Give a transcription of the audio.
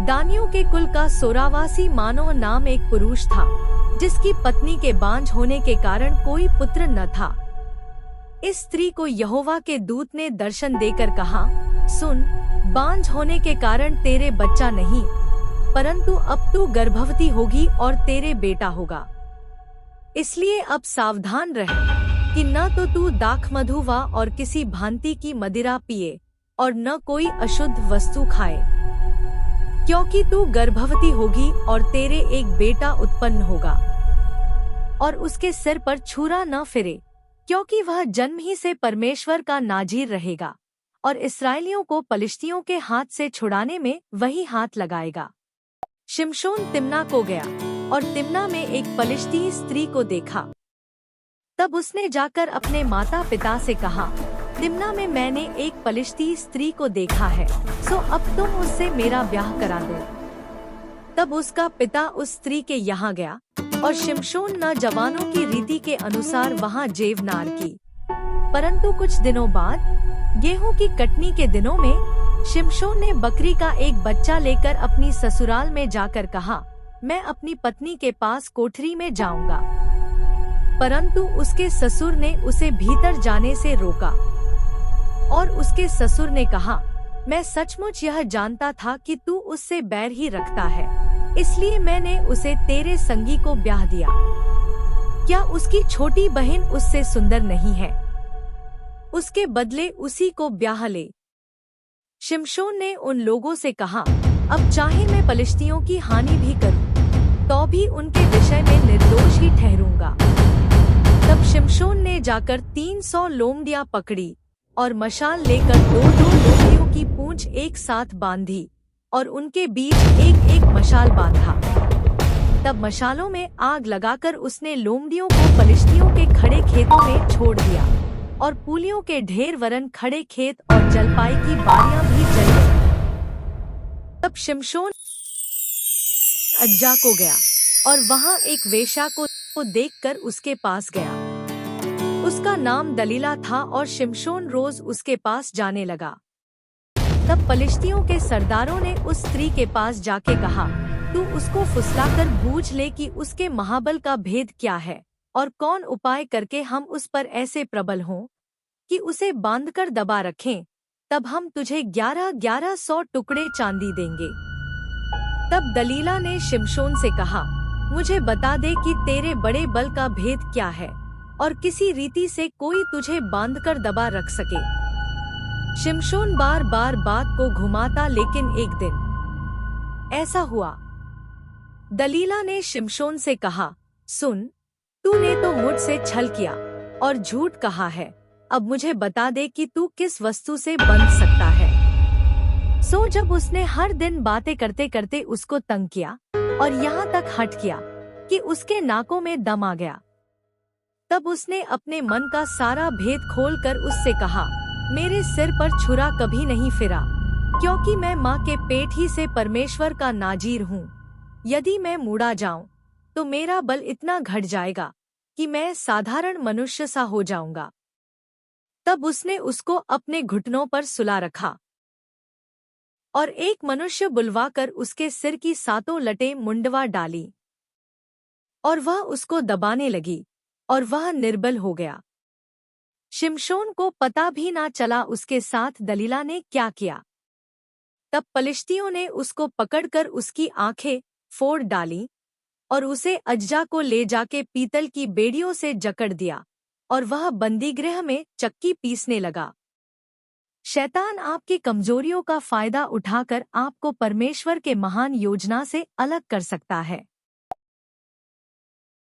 दानियों के कुल का सोरावासी मानो नाम एक पुरुष था, जिसकी पत्नी के बांझ होने के कारण कोई पुत्र न था। इस स्त्री को यहोवा के दूत ने दर्शन देकर कहा, सुन, बांझ होने के कारण तेरे बच्चा नहीं, परंतु अब तू गर्भवती होगी और तेरे बेटा होगा। इसलिए अब सावधान रह कि न तो तू दाखमधु और किसी भांति की मदिरा पिए और न कोई अशुद्ध वस्तु खाए, क्योंकि तू गर्भवती होगी और तेरे एक बेटा उत्पन्न होगा और उसके सिर पर छुरा न फिरे, क्योंकि वह जन्म ही से परमेश्वर का नाजीर रहेगा और इस्राएलियों को पलिश्तियों के हाथ से छुड़ाने में वही हाथ लगाएगा। शिमशोन तिम्ना को गया और तिम्ना में एक पलिश्ती स्त्री को देखा। तब उसने जाकर अपने माता पिता से कहा, तिम्ना में मैंने एक पलिश्ती स्त्री को देखा है, सो अब तुम उससे मेरा ब्याह करा दो। तब उसका पिता उस स्त्री के यहाँ गया और शिमशोन न जवानों की रीति के अनुसार वहाँ जेवनार की। परंतु कुछ दिनों बाद गेहूं की कटनी के दिनों में शिमशोन ने बकरी का एक बच्चा लेकर अपनी ससुराल में जाकर कहा, मैं अपनी पत्नी के पास कोठरी में जाऊंगा। परंतु उसके ससुर ने उसे भीतर जाने से रोका और उसके ससुर ने कहा, मैं सचमुच यह जानता था कि तू उससे बैर ही रखता है, इसलिए मैंने उसे तेरे संगी को ब्याह दिया। क्या उसकी छोटी बहन उससे सुंदर नहीं है? उसके बदले उसी को ब्याह ले। शिमशोन ने उन लोगों से कहा, अब चाहे मैं पलिश्तियों की हानि भी करूं, तो भी उनके विषय में निर्दोष ही ठहरूंगा। तब शिमशोन ने जाकर 300 लोमड़ियां पकड़ी और मशाल लेकर दो लोमड़ियों की पूंछ एक साथ बांधी और उनके बीच एक एक मशाल बांधा। तब मशालों में आग लगाकर उसने लोमड़ियों को पलिश्तियों के खड़े खेतों में छोड़ दिया और पूलियों के ढेर वरन खड़े खेत और जलपाई की बारियां भी जल गईं। तब शिमशोन अज्जा को गया और वहां एक वेश्या को देखकर उसके पास गया। उसका नाम दलीला था और शिमशोन रोज उसके पास जाने लगा। तब पलिश्तियों के सरदारों ने उस स्त्री के पास जाके कहा, तू उसको फुसलाकर बूझ ले कि उसके महाबल का भेद क्या है और कौन उपाय करके हम उस पर ऐसे प्रबल हों कि उसे बांधकर दबा रखें, तब हम तुझे 1100 टुकड़े चांदी देंगे। तब दलीला ने शिमशोन से कहा, मुझे बता दे कि तेरे बड़े बल का भेद क्या है और किसी रीति से कोई तुझे बांधकर दबा रख सके। शिमशोन बार बार बात को घुमाता, लेकिन एक दिन ऐसा हुआ। दलीला ने शिमशोन से कहा, सुन, तूने तो मुझसे छल किया और झूठ कहा है, अब मुझे बता दे कि तू किस वस्तु से बंध सकता है। सो जब उसने हर दिन बातें करते करते उसको तंग किया और यहाँ तक हट किया कि उसके नाकों में दम आ गया, तब उसने अपने मन का सारा भेद खोलकर उससे कहा, मेरे सिर पर छुरा कभी नहीं फिरा, क्योंकि मैं माँ के पेट ही से परमेश्वर का नाजीर हूँ। यदि मैं मुड़ा जाऊं तो मेरा बल इतना घट जाएगा कि मैं साधारण मनुष्य सा हो जाऊंगा। तब उसने उसको अपने घुटनों पर सुला रखा और एक मनुष्य बुलवाकर उसके सिर की 7 लटें मुंडवा डाली और वह उसको दबाने लगी और वह निर्बल हो गया। शिमशोन को पता भी ना चला उसके साथ दलीला ने क्या किया। तब पलिश्तियों ने उसको पकड़कर उसकी आंखें फोड़ डाली और उसे अज्जा को ले जाके पीतल की बेड़ियों से जकड़ दिया और वह बंदीगृह में चक्की पीसने लगा। शैतान आपकी कमजोरियों का फायदा उठाकर आपको परमेश्वर के महान योजना से अलग कर सकता है।